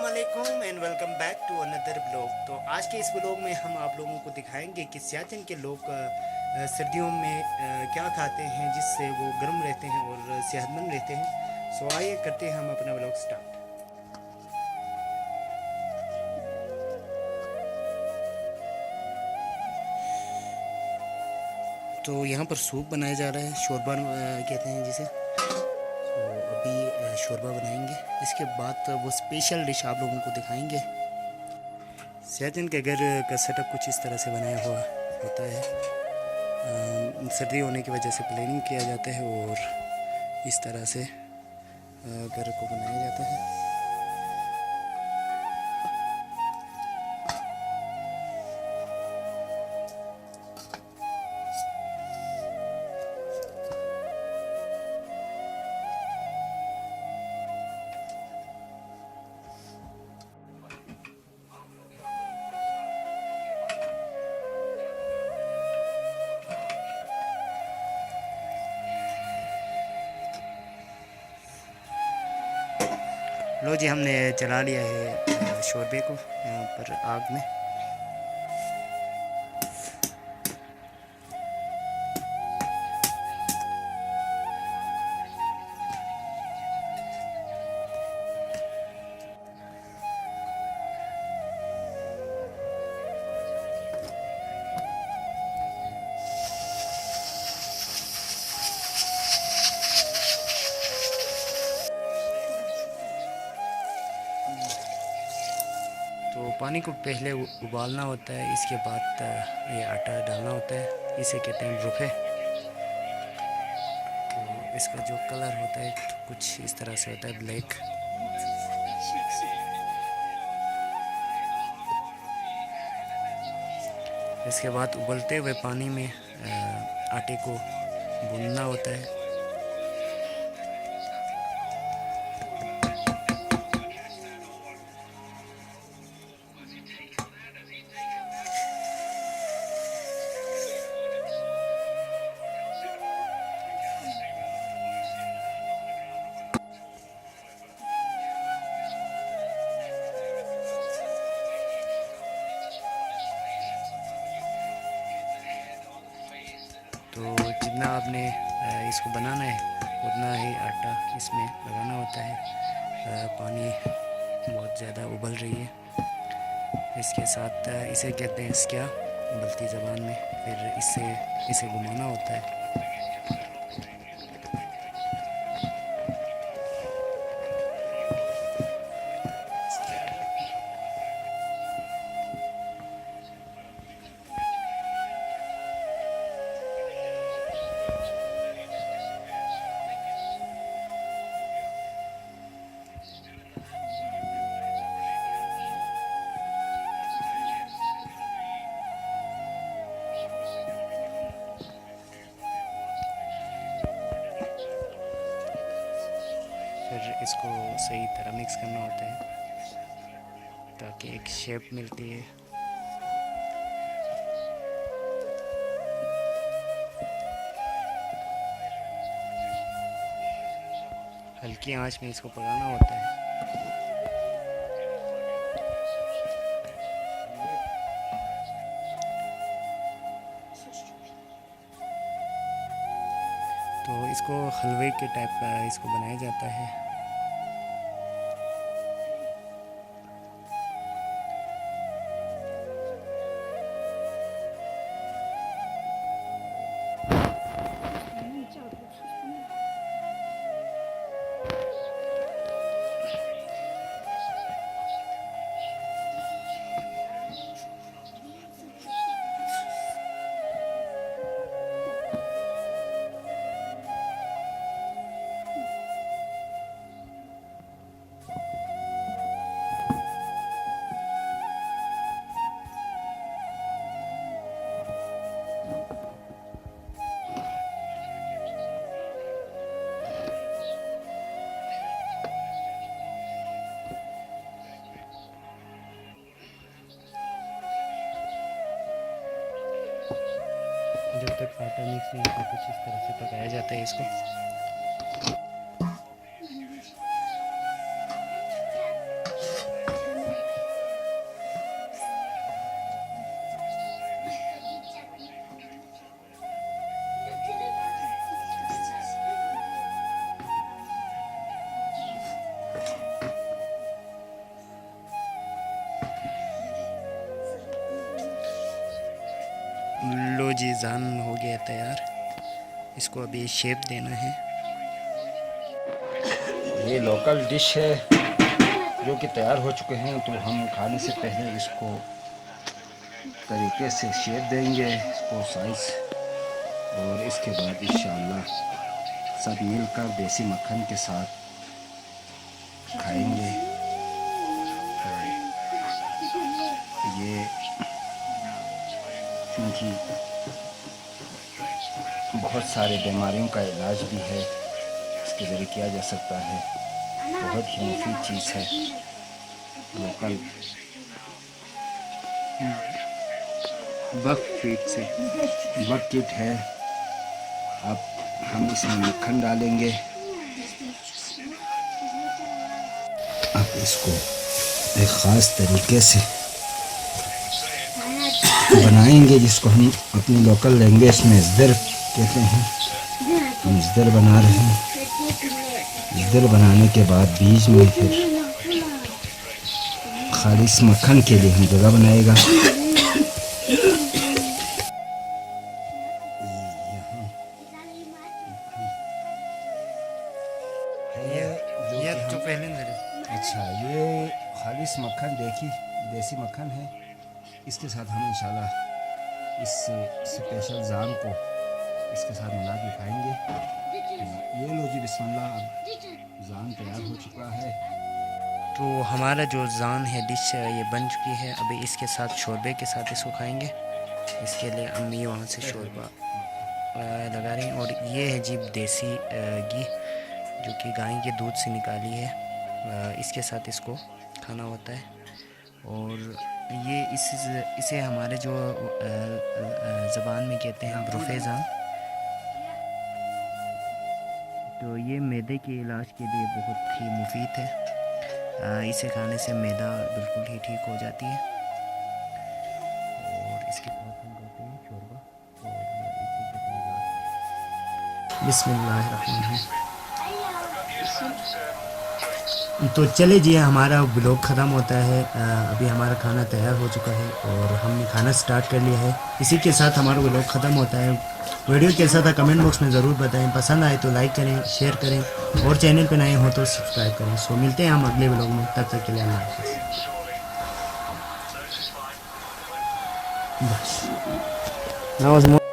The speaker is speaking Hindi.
अस्सलामुअलैकुम and welcome back to another blog. तो आज के इस ब्लॉग में हम आप लोगों को दिखाएंगे कि सियाचिन के लोग सर्दियों में क्या खाते हैं जिससे वो गर्म रहते हैं और सेहतमंद रहते हैं। सो आइए करते हैं हम अपना ब्लॉग स्टार्ट। तो यहाँ पर सूप बनाया जा रहा है, शोरबा कहते हैं जिसे। तो अभी शोरबा बनाएंगे, इसके बाद वो स्पेशल डिश आप लोगों को दिखाएंगे। सियाचिन के घर का सेटअप कुछ इस तरह से बनाया हुआ होता है। सर्दी होने की वजह से प्लानिंग किया जाता है और इस तरह से घर को बनाया जाता है। लो जी, हमने चला लिया है शोरबे को यहाँ पर आग में। तो पानी को पहले उबालना होता है, इसके बाद ये आटा डालना होता है, इसे कहते हैं रुखे। तो इसका जो कलर होता है कुछ इस तरह से होता है, ब्लैक। इसके बाद उबलते हुए पानी में आटे को भूनना होता है। तो जितना आपने इसको बनाना है उतना ही आटा इसमें लगाना होता है। पानी बहुत ज़्यादा उबल रही है, इसके साथ इसे कहते हैं स्क्या उबलती ज़बान में। फिर इसे घुमाना होता है। फिर इसको सही तरह मिक्स करना होता है ताकि एक शेप मिलती है। हल्की आंच में इसको पकाना होता है। तो इसको हलवे के टाइप का इसको बनाया जाता है। जब तक आटा मिक्स नहीं होता कुछ इस तरह से पकाया जाता है इसको। लो जी, जान हो गया तैयार। इसको अभी शेप देना है। ये लोकल डिश है जो कि तैयार हो चुके हैं, तो हम खाने से पहले इसको तरीके से शेप देंगे, इसको साइज, और इसके बाद इंशाअल्लाह सब मिलकर देसी मक्खन के साथ खाएंगे। तो ये क्योंकि बहुत सारे बीमारियों का इलाज भी है, इसके ज़रिए किया जा सकता है, बहुत ही मुफीद चीज़ है। लोकल बकफीट से बकेट है। अब हम इसमें मक्खन डालेंगे। अब इसको एक ख़ास तरीके से बनाएंगे, जिसको हम अपनी लोकल लैंग्वेज में ज़र कहते हैं। हम ज़र बना रहे हैं। ज़र बनाने के बाद बीच में फिर खालिस मक्खन के लिए हम जगह बनाएगा। ये तो पहले अच्छा, ये खालिस मक्खन देसी मक्खन है। इसके साथ हम इंशाल्लाह इस स्पेशल जाम को इसके साथ मिला के खाएंगे। तो ये लो जी, बिस्मिल्लाह, अब जाम तैयार हो चुका है। तो हमारा जो जान है डिश ये बन चुकी है। अभी इसके साथ शोरबे के साथ इसको खाएंगे। इसके लिए अम्मी वहाँ से शोरबा लगा रही हैं। और ये है जी देसी घी, जो कि गाय के दूध से निकाली है। इसके साथ इसको खाना होता है। और ये इसे हमारे जो ज़बान में कहते हैं ब्रोफेज़ान। तो ये मैदे के इलाज के लिए बहुत ही मुफीद है। इसे खाने से मैदा बिल्कुल ही ठीक हो जाती है। और इसके साथ हम खाते हैं शोरबा। और इसी के साथ बिस्मिल्लाहिर्रहमानिर्रहीम। तो चले जी, हमारा ब्लॉग ख़त्म होता है। अभी हमारा खाना तैयार हो चुका है और हमने खाना स्टार्ट कर लिया है। इसी के साथ हमारा ब्लॉग ख़त्म होता है। वीडियो कैसा था कमेंट बॉक्स में ज़रूर बताएं। पसंद आए तो लाइक करें, शेयर करें, और चैनल पे नए हो तो सब्सक्राइब करें। सो मिलते हैं हम अगले ब्लॉग में, तब तक के लिए अल्लाह हाफ़िज़। बस।